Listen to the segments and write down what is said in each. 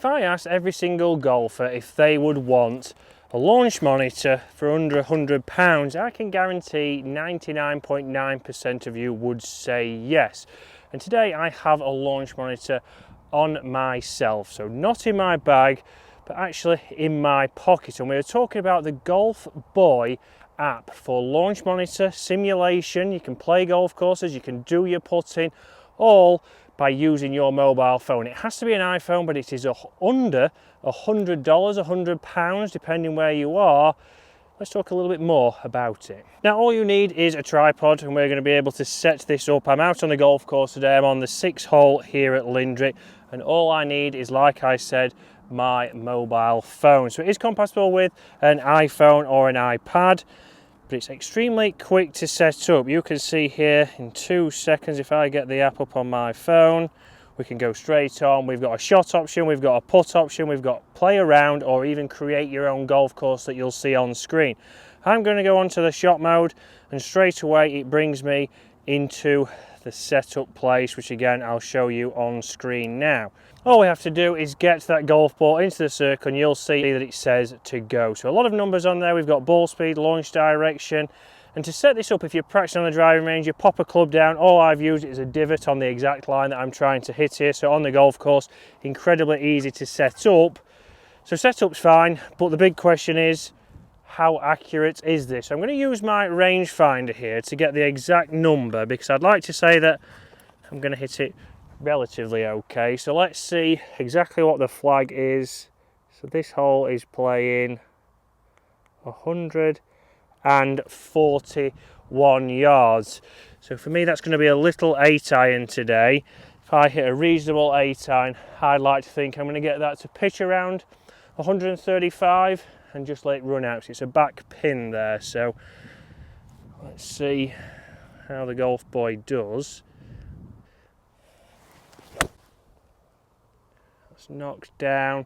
If I asked every single golfer if they would want a launch monitor for under £100, I can guarantee 99.9% of you would say yes. And today I have a launch monitor on myself, so not in my bag, but actually in my pocket. And we were talking about the GOLFBOY app for launch monitor simulation. You can play golf courses, you can do your putting, all by using your mobile phone. It has to be an iPhone, but it is under $100, £100, depending where you are. Let's talk a little bit more about it. Now, all you need is a tripod, and we're going to be able to set this up. I'm out on the golf course today. I'm on the 6th hole here at Lindrick, and all I need is, like I said, my mobile phone. So it is compatible with an iPhone or an iPad, but it's extremely quick to set up. You can see here in 2 seconds, if I get the app up on my phone, we can go straight on. We've got a shot option, we've got a putt option, we've got play around, or even create your own golf course that you'll see on screen. I'm going to go onto the shot mode, and straight away it brings me into the setup place, which again I'll show you on screen now. All we have to do is get that golf ball into the circle, and you'll see that it says to go. So a lot of numbers on there. We've got ball speed, launch direction, and to set this up, if you're practicing on the driving range, you pop a club down. All I've used is a divot on the exact line that I'm trying to hit here. So on the golf course, incredibly easy to set up. So setup's fine, but the big question is, how accurate is this? So I'm going to use my rangefinder here to get the exact number, because I'd like to say that I'm going to hit it relatively okay. So let's see exactly what the flag is. So this hole is playing 141 yards. So for me, that's going to be a little 8-iron today. If I hit a reasonable 8-iron, I'd like to think I'm going to get that to pitch around 135 and just let it run out. So it's a back pin there. So let's see how the GOLFBOY does. That's knocked down.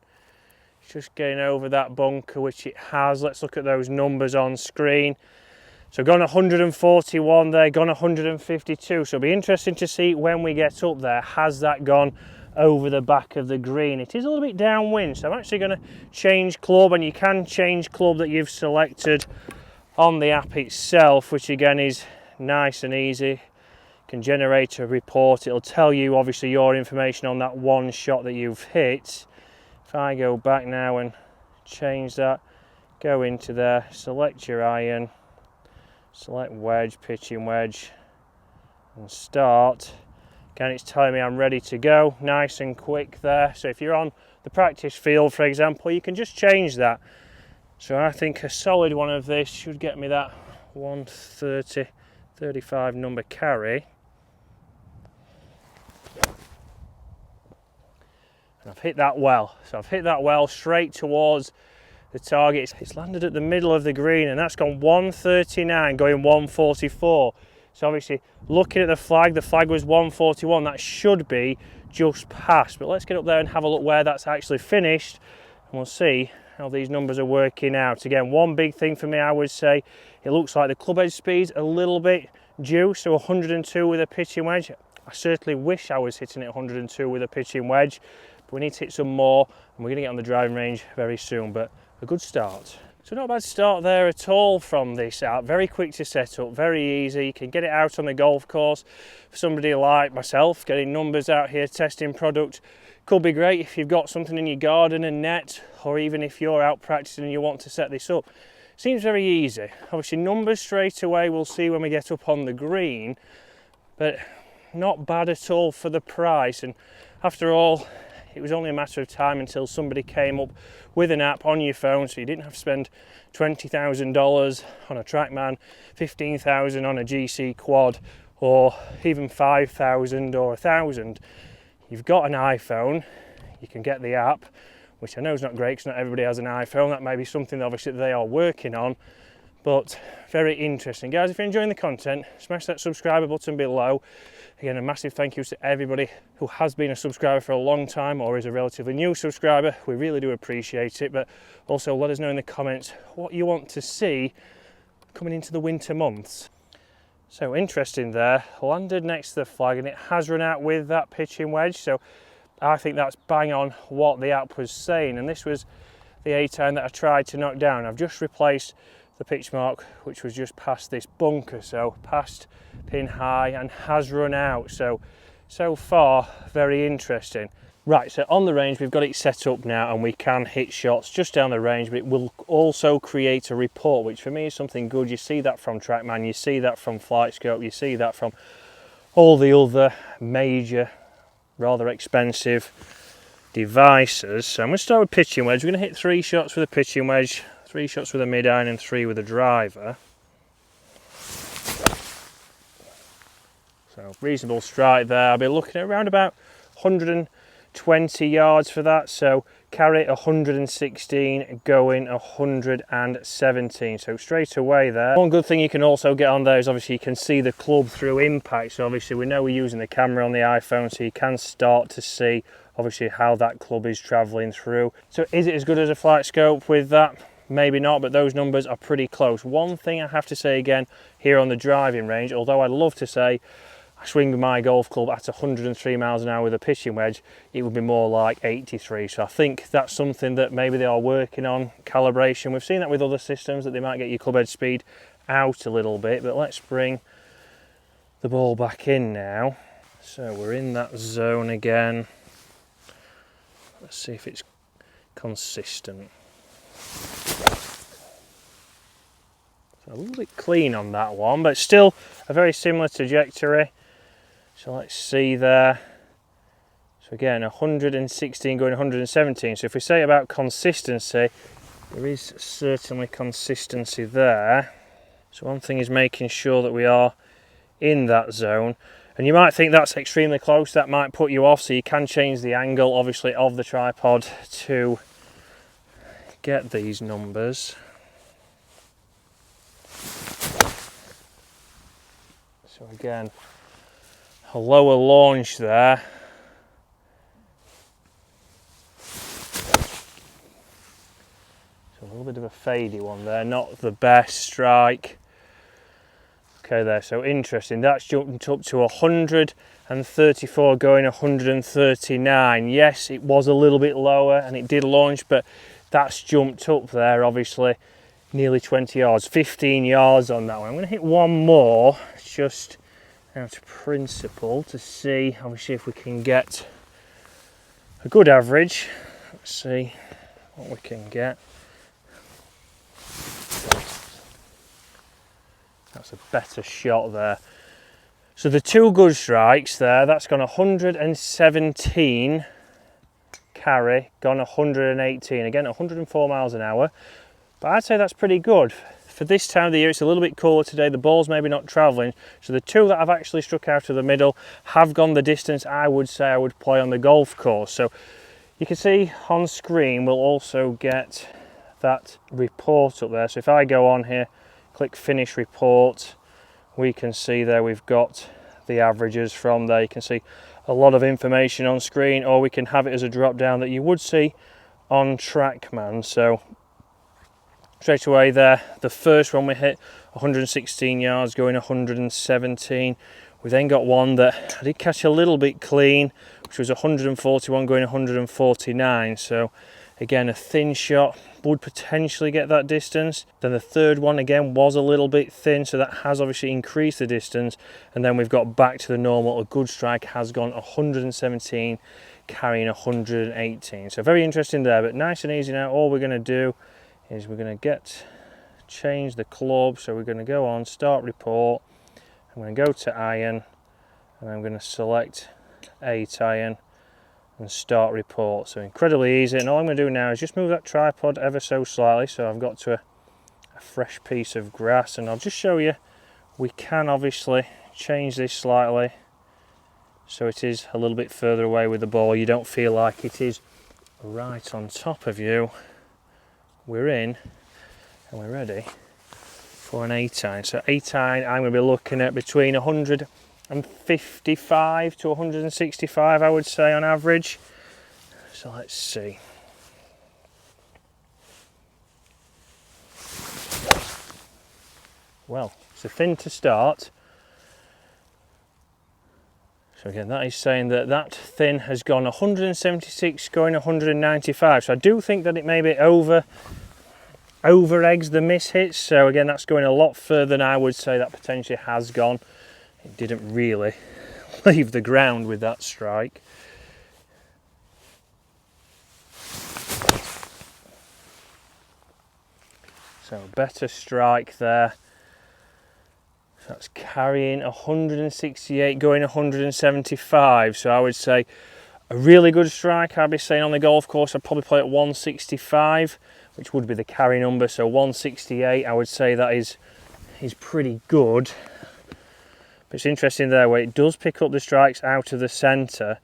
It's just getting over that bunker, which it has. Let's look at those numbers on screen. So gone 141 there, gone 152. So it'll be interesting to see when we get up there, has that gone over the back of the green? It is a little bit downwind, so I'm actually going to change club, and you can change club that you've selected on the app itself, which again is nice and easy. You can generate a report. It'll tell you obviously your information on that one shot that you've hit. If I go back now and change that, go into there, select your iron, select wedge, pitching wedge, and start. Again, it's telling me I'm ready to go, nice and quick there. So if you're on the practice field, for example, you can just change that. So I think a solid one of this should get me that 130, 35 number carry. And I've hit that well. So I've hit that well straight towards the target. It's landed at the middle of the green, and that's gone 139, going 144. So obviously, looking at the flag was 141. That should be just past. But let's get up there and have a look where that's actually finished, and we'll see how these numbers are working out. Again, one big thing for me, I would say, it looks like the club head speed's a little bit due. So 102 with a pitching wedge. I certainly wish I was hitting it 102 with a pitching wedge, but we need to hit some more, and we're going to get on the driving range very soon. But a good start. So not a bad start there at all from this app. Very quick to set up, very easy. You can get it out on the golf course. For somebody like myself, getting numbers out here, testing product, could be great if you've got something in your garden and net, or even if you're out practicing and you want to set this up. Seems very easy. Obviously numbers straight away we'll see when we get up on the green, but not bad at all for the price. And after all, it was only a matter of time until somebody came up with an app on your phone, so you didn't have to spend $20,000 on a TrackMan, $15,000 on a GC quad, or even $5,000 or $1,000. You've got an iPhone, you can get the app, which I know is not great because not everybody has an iPhone. That may be something obviously that they are working on, but very interesting. Guys, if you're enjoying the content, smash that subscribe button below. Again, a massive thank you to everybody who has been a subscriber for a long time or is a relatively new subscriber. We really do appreciate it, but also let us know in the comments what you want to see coming into the winter months. So interesting there, landed next to the flag, and it has run out with that pitching wedge. So I think that's bang on what the app was saying, and this was the 8-iron that I tried to knock down. I've just replaced the pitch mark, which was just past this bunker, so past pin high, and has run out. So far, very interesting. Right, so on the range we've got it set up now, and we can hit shots just down the range, but it will also create a report, which for me is something good. You see that from TrackMan, you see that from FlightScope, you see that from all the other major, rather expensive devices. So I'm going to start with pitching wedge. We're going to hit 3 shots with a pitching wedge, 3 shots with a mid-iron, and 3 with a driver. So reasonable strike there. I'll be looking at around about 120 yards for that. So carry 116, going 117. So straight away there. One good thing you can also get on there is obviously you can see the club through impact. So obviously we know we're using the camera on the iPhone, so you can start to see obviously how that club is travelling through. So is it as good as a FlightScope with that? Maybe not, but those numbers are pretty close. One thing I have to say again here on the driving range, although I'd love to say I swing my golf club at 103 miles an hour with a pitching wedge, it would be more like 83. So I think that's something that maybe they are working on, calibration. We've seen that with other systems, that they might get your club head speed out a little bit, but let's bring the ball back in now. So we're in that zone again. Let's see if it's consistent. So a little bit clean on that one, but still a very similar trajectory. So let's see there. So again, 116 going 117. So if we say about consistency, there is certainly consistency there. So one thing is making sure that we are in that zone. And you might think that's extremely close, that might put you off, so you can change the angle obviously of the tripod to get these numbers. So again, a lower launch there. So a little bit of a fadey one there, not the best strike. Okay there, so interesting, that's jumped up to 134 going 139. Yes, it was a little bit lower and it did launch, but that's jumped up there obviously nearly 20 yards, 15 yards on that one. I'm going to hit one more just out of principle to see obviously if we can get a good average. Let's see what we can get. That's a better shot there. So the 2 good strikes there, that's gone 117 carry, gone 118, again 104 miles an hour. But I'd say that's pretty good. For this time of the year, it's a little bit cooler today, the ball's maybe not travelling. So the 2 that I've actually struck out of the middle have gone the distance I would say I would play on the golf course. So you can see on screen we'll also get that report up there. So if I go on here, click finish report, we can see there we've got the averages from there. You can see a lot of information on screen, or we can have it as a drop down that you would see on TrackMan. So straight away there, the first one we hit 116 yards going 117. We then got one that I did catch a little bit clean, which was 141 going 149. So again, a thin shot would potentially get that distance. Then the third one again was a little bit thin, so that has obviously increased the distance. And then we've got back to the normal. A good strike has gone 117, carrying 118. So very interesting there, but nice and easy now. All we're going to do is we're going to change the club. So we're going to go on start report. I'm going to go to iron, and I'm going to select 8-iron and start report. So incredibly easy, and all I'm going to do now is just move that tripod ever so slightly so I've got to a fresh piece of grass, and I'll just show you we can obviously change this slightly so it is a little bit further away with the ball. You don't feel like it is right on top of you. We're in and we're ready for an 8-iron. So 8-iron I'm going to be looking at between 155 to 165 I would say on average. So let's see. Well, it's a thin to start. So again, that is saying that that thin has gone 176 going 195. So I do think that it maybe over eggs the miss hits. So again, that's going a lot further than I would say that potentially has gone. It didn't really leave the ground with that strike. So better strike there. So that's carrying 168 going 175. So I would say a really good strike. I'd be saying on the golf course I'd probably play at 165, which would be the carry number. So 168, I would say that is pretty good. But it's interesting there where it does pick up the strikes out of the centre,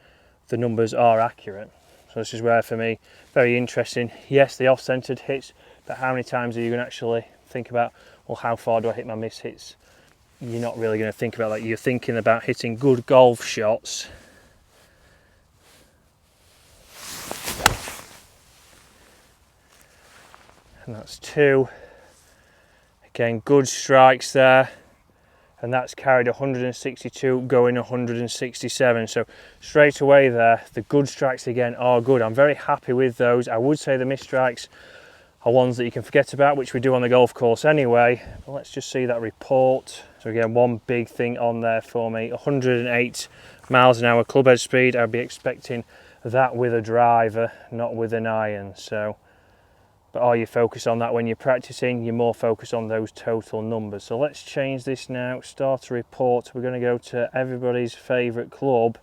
the numbers are accurate. So this is where for me, very interesting. Yes, the off-centred hits, but how many times are you going to actually think about, well, how far do I hit my miss hits? You're not really going to think about that. You're thinking about hitting good golf shots. And that's 2. Again, good strikes there. And that's carried 162 going 167. So straight away there, the good strikes again are good. I'm very happy with those. I would say the missed strikes are ones that you can forget about, which we do on the golf course anyway. But let's just see that report. So again, one big thing on there for me, 108 miles an hour club head speed. I'd be expecting that with a driver, not with an iron. So, but are you focused on that when you're practicing? You're more focused on those total numbers. So let's change this now, start a report. We're going to go to everybody's favourite club,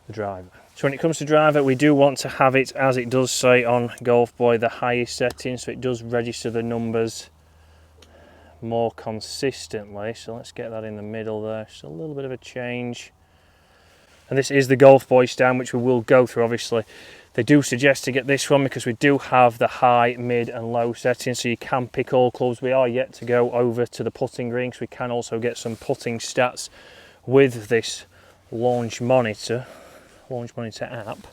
the driver. So when it comes to driver, we do want to have it, as it does say on GolfBoy, the highest setting, so it does register the numbers more consistently. So let's get that in the middle there. Just a little bit of a change. And this is the GolfBoy stand, which we will go through. Obviously they do suggest to get this one because we do have the high, mid and low settings, so you can pick all clubs. We are yet to go over to the putting green, so we can also get some putting stats with this launch monitor app.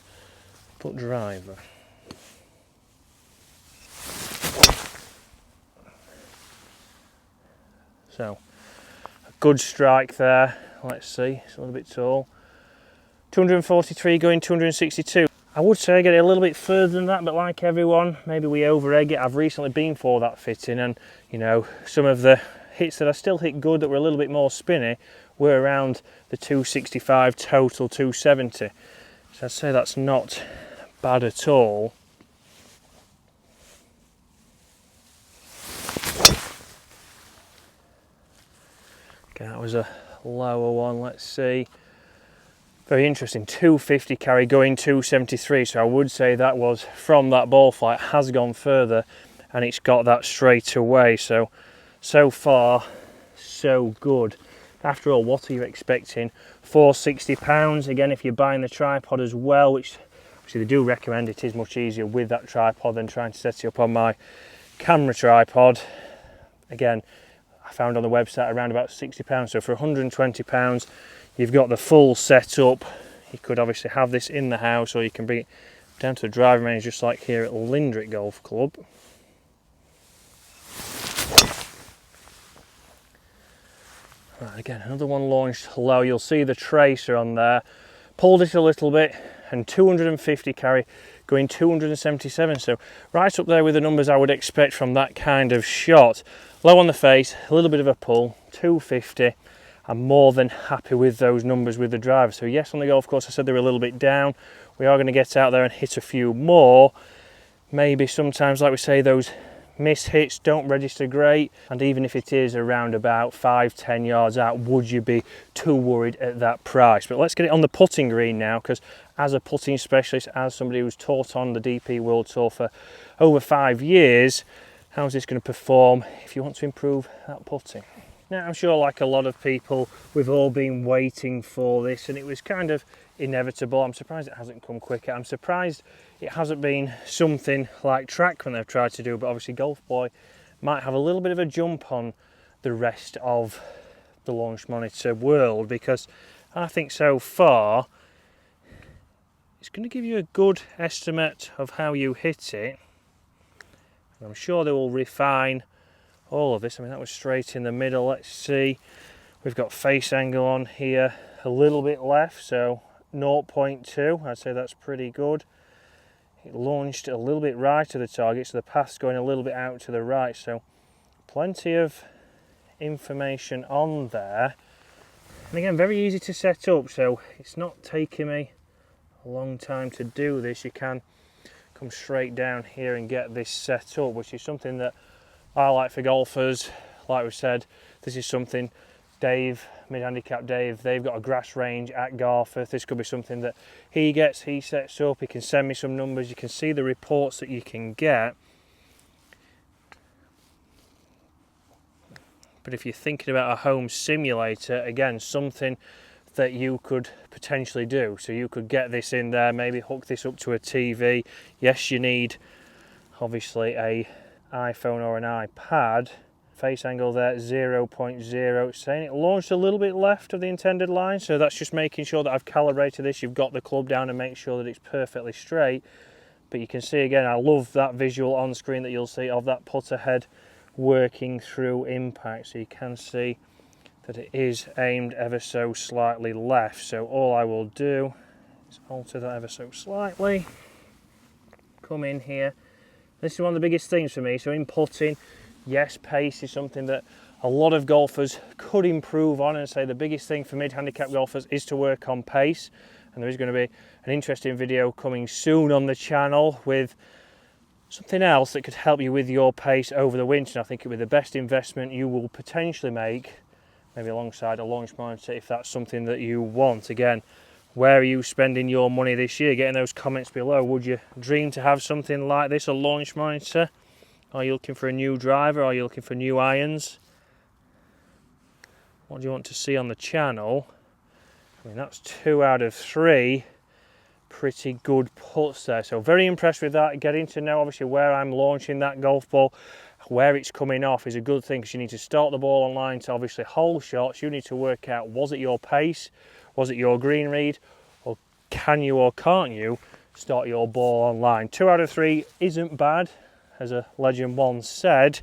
But driver, so a good strike there. Let's see, it's a little bit tall. 243 going 262. I would say I get it a little bit further than that, but like everyone, maybe we over egg it. I've recently been for that fitting, and you know, some of the hits that I still hit good that were a little bit more spinny were around the 265 total 270. So I'd say that's not bad at all. Okay, that was a lower one, let's see. Very interesting, 250 carry going 273, so I would say that was from that ball flight, has gone further and it's got that straight away. So far, so good. After all, what are you expecting for £60? Again, if you're buying the tripod as well, which obviously they do recommend, it is much easier with that tripod than trying to set it up on my camera tripod. Again, I found on the website around about £60, so for £120 you've got the full setup. You could obviously have this in the house, or you can bring it down to the driving range just like here at Lindrick Golf Club. Right, again, another one launched low. You'll see the tracer on there. Pulled it a little bit, and 250 carry going 277. So right up there with the numbers I would expect from that kind of shot. Low on the face, a little bit of a pull, 250. I'm more than happy with those numbers with the driver. So yes, on the golf course I said they were a little bit down. We are going to get out there and hit a few more. Maybe sometimes, like we say, those miss hits don't register great, and even if it is around about 5-10 yards out, would you be too worried at that price? But let's get it on the putting green now, because as a putting specialist, as somebody who's taught on the DP World Tour for over 5 years, how's this going to perform if you want to improve that putting? Now, I'm sure like a lot of people, we've all been waiting for this, and it was kind of inevitable. I'm surprised it hasn't come quicker. I'm surprised it hasn't been something like TrackMan they've tried to do, but obviously GolfBoy might have a little bit of a jump on the rest of the launch monitor world, because I think so far it's going to give you a good estimate of how you hit it. I'm sure they will refine all of this. I mean, that was straight in the middle. Let's see, we've got face angle on here, a little bit left, so 0.2, I'd say that's pretty good. It launched a little bit right of the target, so the path's going a little bit out to the right, so plenty of information on there. And again, very easy to set up, so it's not taking me a long time to do this. You can come straight down here and get this set up, which is something that I like for golfers. Like we said, this is something Dave, mid-handicap Dave, they've got a grass range at Garforth. This could be something that he sets up, he can send me some numbers, you can see the reports that you can get. But if you're thinking about a home simulator, again, something that you could potentially do. So you could get this in there, maybe hook this up to a TV. Yes, you need obviously a iPhone or an iPad. Face angle there 0.0, saying it launched a little bit left of the intended line, so that's just making sure that I've calibrated this. You've got the club down and make sure that it's perfectly straight. But you can see again, I love that visual on screen that you'll see of that putter head working through impact, so you can see that it is aimed ever so slightly left. So all I will do is alter that ever so slightly, come in here. This is one of the biggest things for me, so in putting, yes, pace is something that a lot of golfers could improve on, and say the biggest thing for mid-handicap golfers is to work on pace. And there is going to be an interesting video coming soon on the channel with something else that could help you with your pace over the winter. And I think it will be the best investment you will potentially make, maybe alongside a launch monitor if that's something that you want. Again, where are you spending your money this year? Get in those comments below. Would you dream to have something like this, a launch monitor? Are you looking for a new driver? Are you looking for new irons? What do you want to see on the channel? I mean, that's 2 out of 3 pretty good putts there. So very impressed with that. Getting to know obviously where I'm launching that golf ball, where it's coming off is a good thing, because you need to start the ball on line to obviously hole shots. You need to work out, was it your pace? Was it your green read? Or can you or can't you start your ball on line? 2 out of 3 isn't bad, as a legend once said,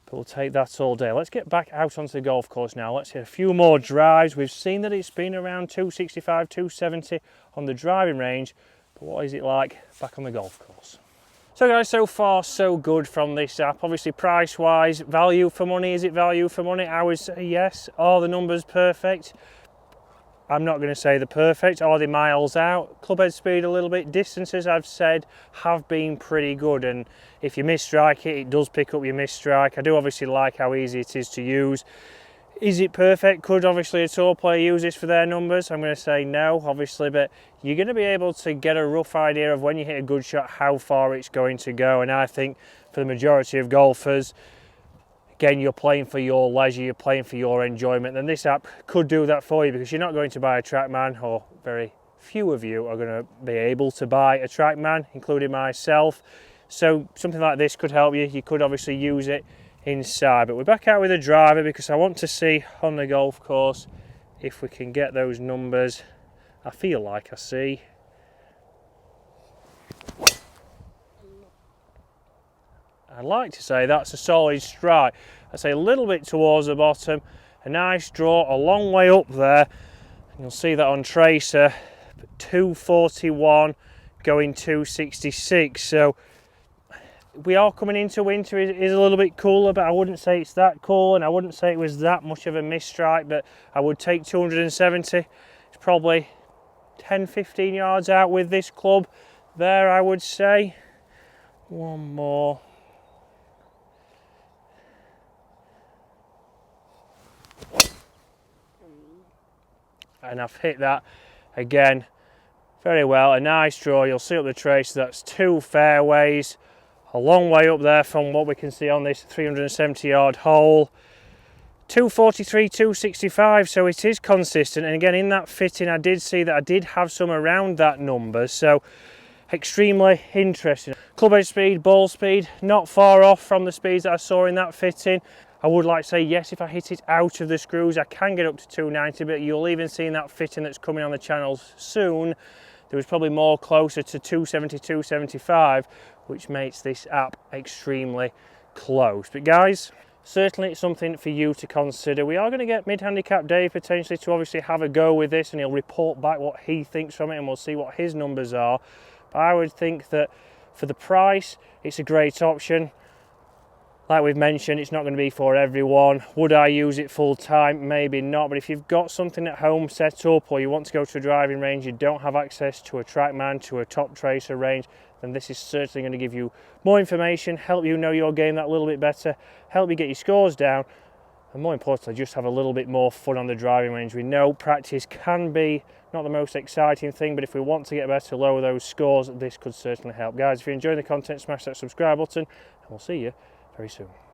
but we'll take that all day. Let's get back out onto the golf course now. Let's hit a few more drives. We've seen that it's been around 265, 270 on the driving range, but what is it like back on the golf course? So guys, so far so good from this app. Obviously price wise, value for money. Is it value for money? I would say yes. Are the numbers perfect? I'm not going to say they're perfect. Are they miles out? Clubhead speed a little bit. Distances, I've said, have been pretty good, and if you misstrike it, it does pick up your misstrike. I do obviously like how easy it is to use. Is it perfect? Could obviously a tour player use this for their numbers? I'm going to say no, obviously, but you're going to be able to get a rough idea of when you hit a good shot, how far it's going to go. And I think for the majority of golfers, again, you're playing for your leisure, you're playing for your enjoyment, and this app could do that for you, because you're not going to buy a TrackMan, or very few of you are going to be able to buy a TrackMan, including myself. So something like this could help you. You could obviously use it inside, but we're back out with a driver because I want to see on the golf course if we can get those numbers. I feel like I see. I'd like to say that's a solid strike. I say a little bit towards the bottom, a nice draw a long way up there, and you'll see that on tracer, 241 going 266. So we are coming into winter. It is a little bit cooler, but I wouldn't say it's that cool, and I wouldn't say it was that much of a misstrike, but I would take 270. It's probably 10-15 yards out with this club there, I would say. One more. And I've hit that again very well. A nice draw. You'll see up the trace, that's 2 fairways, a long way up there from what we can see on this 370 yard hole. 243, 265, so it is consistent. And again, in that fitting, I did see that I did have some around that number, so extremely interesting. Clubhead speed, ball speed, not far off from the speeds that I saw in that fitting. I would like to say yes, if I hit it out of the screws, I can get up to 290, but you'll even see in that fitting that's coming on the channels soon, there was probably more closer to 270, 275, which makes this app extremely close. But guys, certainly it's something for you to consider. We are going to get mid-handicap Dave potentially to obviously have a go with this, and he'll report back what he thinks from it, and we'll see what his numbers are. But I would think that for the price, it's a great option. Like we've mentioned, it's not going to be for everyone. Would I use it full time? Maybe not. But if you've got something at home set up, or you want to go to a driving range, you don't have access to a TrackMan, to a top tracer range, then this is certainly going to give you more information, help you know your game that little bit better, help you get your scores down, and more importantly, just have a little bit more fun on the driving range. We know practice can be not the most exciting thing, but if we want to get better, lower those scores, this could certainly help. Guys, if you're enjoying the content, smash that subscribe button, and we'll see you very soon.